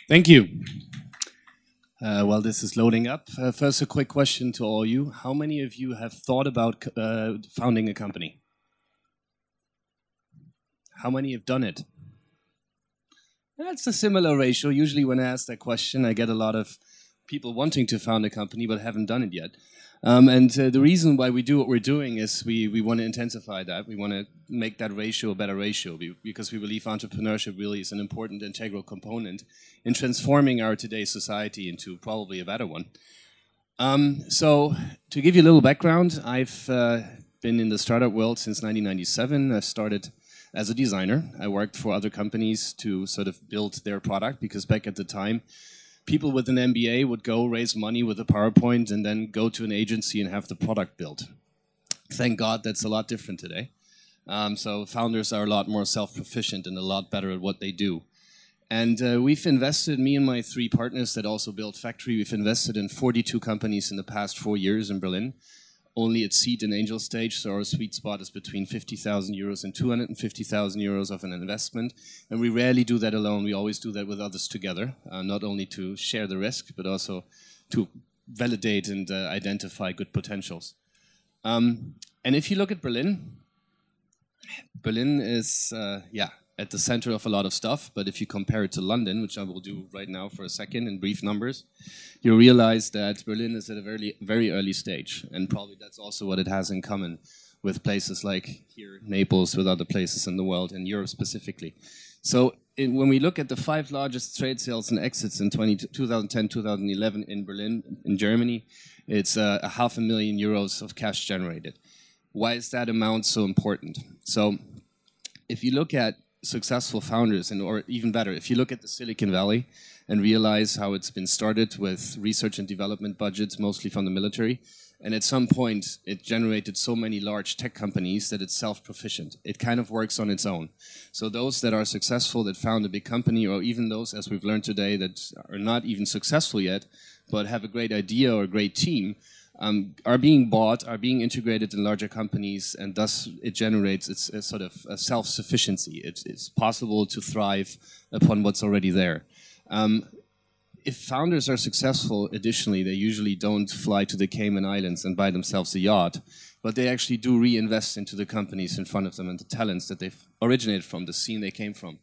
Thank you. While this is loading up, first a quick question to all you. How many of you have thought about founding a company? How many have done it? That's a similar ratio. Usually when I ask that question, I get a lot of people wanting to found a company but haven't done it yet. The reason why we do what we're doing is we want to intensify that. We want to make that ratio a better ratio because we believe entrepreneurship really is an important integral component in transforming our today's society into probably a better one. So to give you a little background, I've been in the startup world since 1997. I started as a designer. I worked for other companies to sort of build their product because back at the time, people with an MBA would go raise money with a PowerPoint and then go to an agency and have the product built. Thank God that's a lot different today. So founders are a lot more self-proficient and a lot better at what they do. And we've invested, me and my 3 partners that also built Factory, we've invested in 42 companies in the past 4 years in Berlin, only at seed and angel stage, so our sweet spot is between 50,000 euros and 250,000 euros of an investment. And we rarely do that alone, we always do that with others together, not only to share the risk, but also to validate and identify good potentials. And if you look at Berlin, Berlin is, at the center of a lot of stuff, but if you compare it to London, which I will do right now for a second in brief numbers, you realize that Berlin is at a very early stage, and probably that's also what it has in common with places like here, Naples, with other places in the world, and Europe specifically. So when we look at the 5 largest trade sales and exits in 2010, 2011 in Berlin, in Germany, it's €500,000 euros of cash generated. Why is that amount so important? So if you look at successful founders, or even better, if you look at the Silicon Valley and realize how it's been started with research and development budgets, mostly from the military, and at some point it generated so many large tech companies that it's self-proficient. It kind of works on its own. So those that are successful, that found a big company, or even those, as we've learned today, that are not even successful yet, but have a great idea or a great team, are being bought, are being integrated in larger companies, and thus it generates its sort of self-sufficiency. It's possible to thrive upon what's already there. If founders are successful, additionally, they usually don't fly to the Cayman Islands and buy themselves a yacht, but they actually do reinvest into the companies in front of them and the talents that they've originated from, the scene they came from.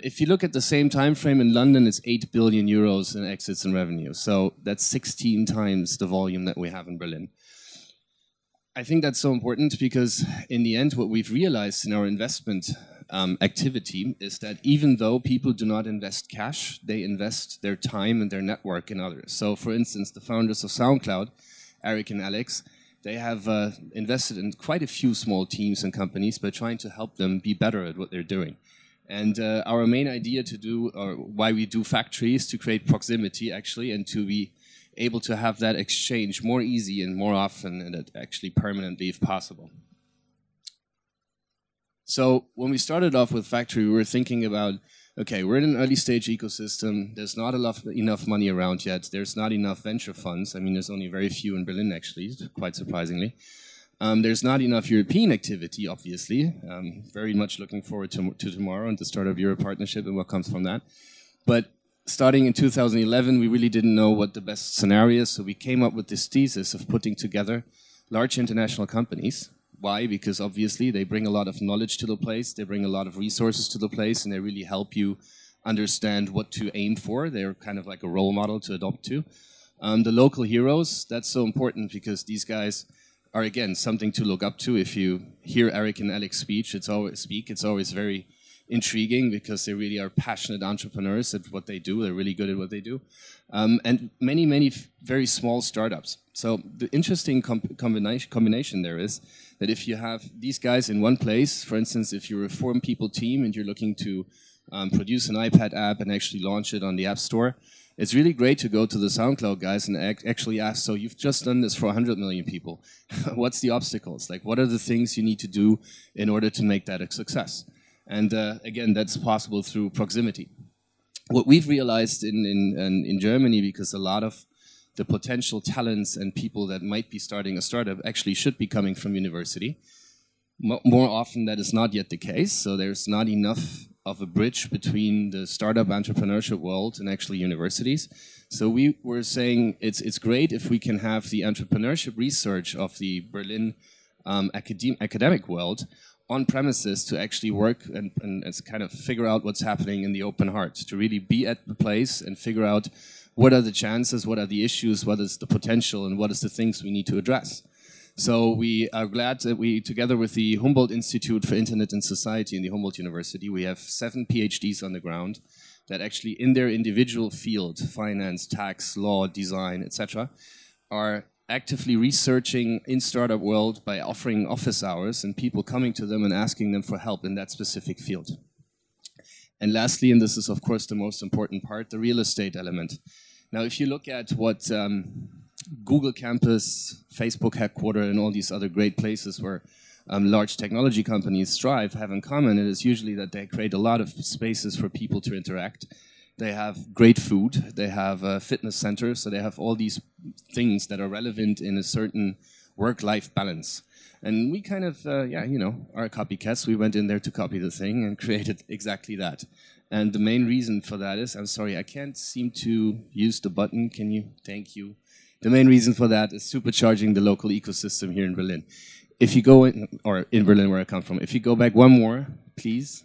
If you look at the same time frame in London, it's 8 billion euros in exits and revenue. So that's 16 times the volume that we have in Berlin. I think that's so important because in the end, what we've realized in our investment activity is that even though people do not invest cash, they invest their time and their network in others. So for instance, the founders of SoundCloud, Eric and Alex, they have invested in quite a few small teams and companies by trying to help them be better at what they're doing. And our main idea to do, or why we do Factory, is to create proximity, actually, and to be able to have that exchange more easy and more often, and actually permanently if possible. So when we started off with Factory, we were thinking about, okay, we're in an early stage ecosystem, there's not enough money around yet, there's not enough venture funds, I mean there's only very few in Berlin actually, quite surprisingly. There's not enough European activity, obviously. Very much looking forward to tomorrow and the start of Europe Partnership and what comes from that. But starting in 2011, we really didn't know what the best scenario is, so we came up with this thesis of putting together large international companies. Why? Because obviously they bring a lot of knowledge to the place, they bring a lot of resources to the place, and they really help you understand what to aim for. They're kind of like a role model to adopt to. The local heroes, that's so important because these guys are, again, something to look up to. If you hear Eric and Alex speak, it's always very intriguing because they really are passionate entrepreneurs at what they do. They're really good at what they do. And many very small startups. So the interesting combination there is that if you have these guys in one place, for instance, if you're a 4 people team and you're looking to produce an iPad app and actually launch it on the App Store, it's really great to go to the SoundCloud guys and actually ask, so you've just done this for 100 million people. What's the obstacles? Like, what are the things you need to do in order to make that a success? And again, that's possible through proximity. What we've realized in Germany, because a lot of the potential talents and people that might be starting a startup actually should be coming from university. More often that is not yet the case, so there's not enough of a bridge between the startup entrepreneurship world and actually universities. So we were saying it's great if we can have the entrepreneurship research of the Berlin academic world on premises to actually work and kind of figure out what's happening in the open heart, to really be at the place and figure out what are the chances, what are the issues, what is the potential, and what is the things we need to address. So we are glad that we, together with the Humboldt Institute for Internet and Society in the Humboldt University, we have 7 PhDs on the ground that actually in their individual field, finance, tax, law, design, etc., are actively researching in startup world by offering office hours and people coming to them and asking them for help in that specific field. And lastly, and this is of course the most important part, the real estate element. Now, if you look at what Google campus, Facebook headquarter, and all these other great places where large technology companies strive have in common, it is usually that they create a lot of spaces for people to interact. They have great food, they have a fitness center, so they have all these things that are relevant in a certain work-life balance. And we kind of, are copycats. We went in there to copy the thing and created exactly that. And the main reason for that is, I'm sorry, I can't seem to use the button. Can you? Thank you. The main reason for that is supercharging the local ecosystem here in Berlin. If you go in, or in Berlin where I come from, if you go back one more, please.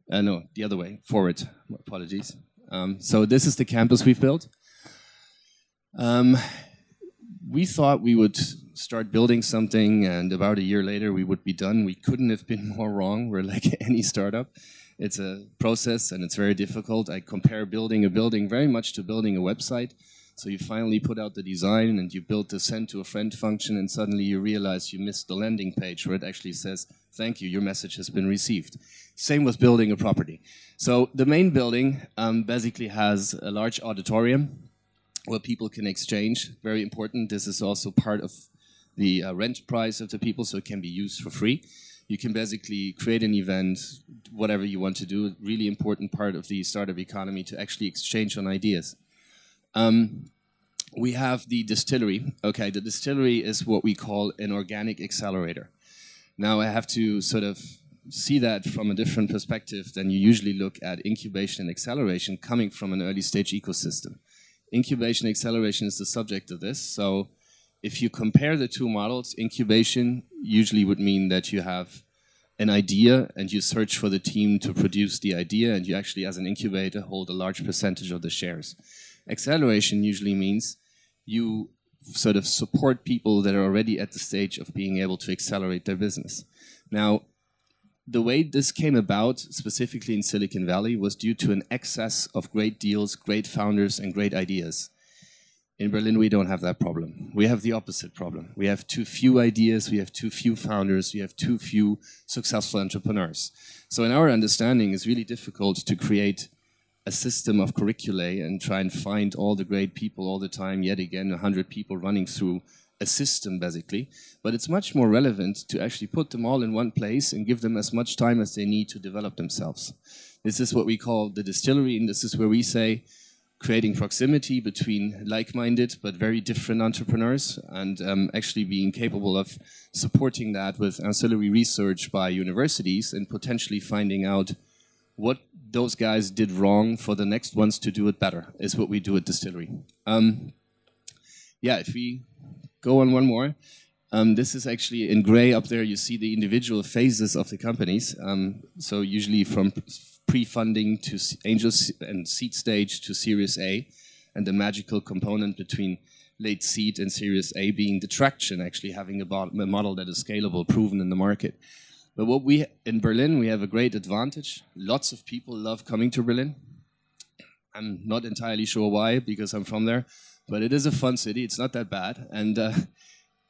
No, the other way, forward, apologies. So this is the campus we've built. We thought we would start building something and about a year later we would be done. We couldn't have been more wrong. We're like any startup. It's a process and it's very difficult. I compare building a building very much to building a website. So you finally put out the design and you build the send to a friend function and suddenly you realize you missed the landing page where it actually says, thank you, your message has been received. Same with building a property. So the main building basically has a large auditorium where people can exchange. Very important. This is also part of the rent price of the people, so it can be used for free. You can basically create an event, whatever you want to do. Really important part of the startup economy to actually exchange on ideas. We have the distillery. Okay, the distillery is what we call an organic accelerator. Now I have to sort of see that from a different perspective than you usually look at incubation and acceleration coming from an early stage ecosystem. Incubation and acceleration is the subject of this. So if you compare the two models, incubation usually would mean that you have an idea and you search for the team to produce the idea and you actually as an incubator hold a large percentage of the shares. Acceleration usually means you sort of support people that are already at the stage of being able to accelerate their business. Now, the way this came about, specifically in Silicon Valley, was due to an excess of great deals, great founders, and great ideas. In Berlin, we don't have that problem. We have the opposite problem. We have too few ideas, we have too few founders, we have too few successful entrepreneurs. So in our understanding, it's really difficult to create a system of curriculae and try and find all the great people all the time, yet again, 100 people running through a system, basically. But it's much more relevant to actually put them all in one place and give them as much time as they need to develop themselves. This is what we call the distillery, and this is where we say creating proximity between like-minded but very different entrepreneurs and actually being capable of supporting that with ancillary research by universities and potentially finding out what those guys did wrong for the next ones to do it better is what we do at Distillery. Yeah, if we go on one more. This is actually in gray up there. You see the individual phases of the companies. So usually from pre-funding to angel and seed stage to Series A, and the magical component between late seed and Series A being the traction, actually having a model that is scalable, proven in the market. But what we, in Berlin, we have a great advantage. Lots of people love coming to Berlin. I'm not entirely sure why, because I'm from there, but it is a fun city. It's not that bad. And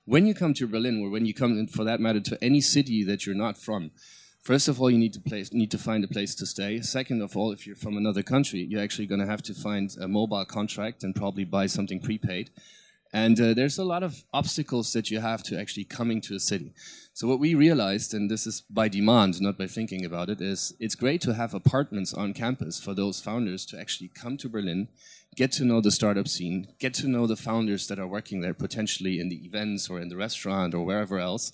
when you come to Berlin, or when you come, for that matter, to any city that you're not from, first of all, you need to find a place to stay. Second of all, if you're from another country, you're actually going to have to find a mobile contract and probably buy something prepaid. And there's a lot of obstacles that you have to actually coming to a city. So what we realized, and this is by demand, not by thinking about it, is it's great to have apartments on campus for those founders to actually come to Berlin, get to know the startup scene, get to know the founders that are working there, potentially in the events or in the restaurant or wherever else,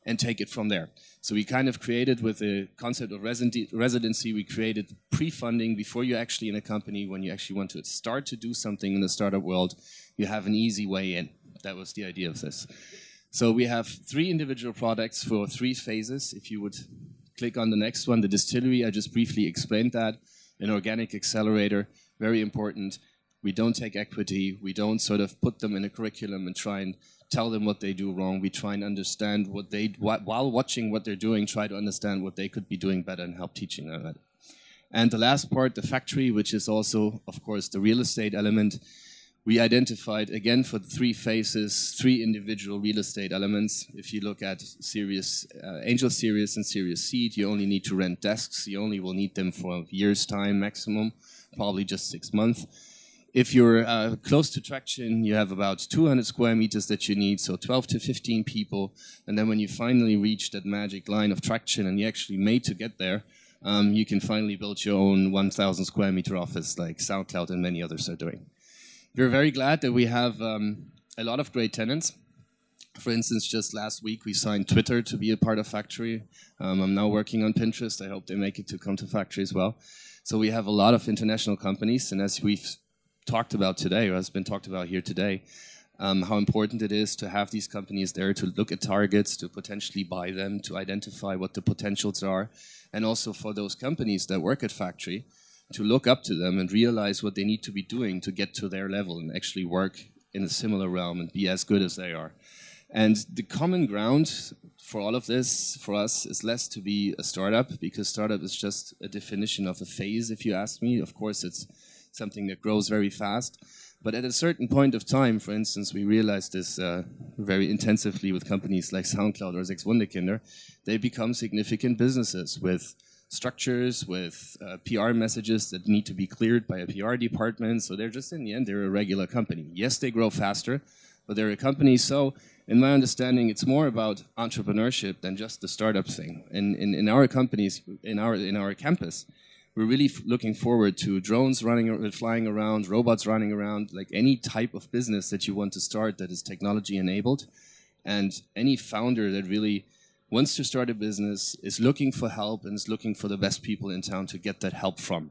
and take it from there. So we kind of created, with the concept of residency, we created pre-funding before you're actually in a company. When you actually want to start to do something in the startup world, you have an easy way in. That was the idea of this. So we have 3 individual products for 3 phases. If you would click on the next one, the distillery, I just briefly explained that. An organic accelerator, very important. We don't take equity. We don't sort of put them in a curriculum and try and tell them what they do wrong. We try and understand while watching what they're doing, try to understand what they could be doing better and help teaching them that. And the last part, the factory, which is also, of course, the real estate element. We identified, again, for the 3 phases, 3 individual real estate elements. If you look at Angel Series and Series Seed, you only need to rent desks. You only will need them for a year's time maximum, probably just 6 months. If you're close to traction, you have about 200 square meters that you need, so 12 to 15 people. And then when you finally reach that magic line of traction and you're actually made to get there, you can finally build your own 1,000 square meter office like SoundCloud and many others are doing. We're very glad that we have a lot of great tenants. For instance, just last week we signed Twitter to be a part of Factory. I'm now working on Pinterest. I hope they make it to come to Factory as well. So we have a lot of international companies, and as we've talked about today, or has been talked about here today, how important it is to have these companies there to look at targets, to potentially buy them, to identify what the potentials are, and also for those companies that work at Factory to look up to them and realize what they need to be doing to get to their level and actually work in a similar realm and be as good as they are. And the common ground for all of this, for us, is less to be a startup, because startup is just a definition of a phase, if you ask me. Of course, it's something that grows very fast. But at a certain point of time, for instance, we realized this very intensively with companies like SoundCloud or Sechs Wunderkinder, they become significant businesses with structures, with PR messages that need to be cleared by a PR department. So they're just, in the end, they're a regular company. Yes, they grow faster, but they're a company. So in my understanding, it's more about entrepreneurship than just the startup thing. In our companies, in our campus, we're really looking forward to drones flying around, robots running around, like any type of business that you want to start that is technology enabled. And any founder that really wants to start a business, is looking for help, and is looking for the best people in town to get that help from,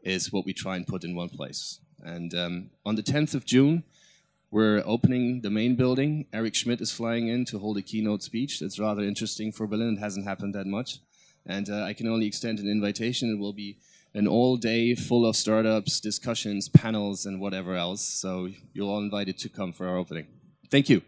is what we try and put in one place. And on the 10th of June, we're opening the main building. Eric Schmidt is flying in to hold a keynote speech. That's rather interesting for Berlin. It hasn't happened that much. And I can only extend an invitation. It will be an all-day full of startups, discussions, panels, and whatever else. So you're all invited to come for our opening. Thank you.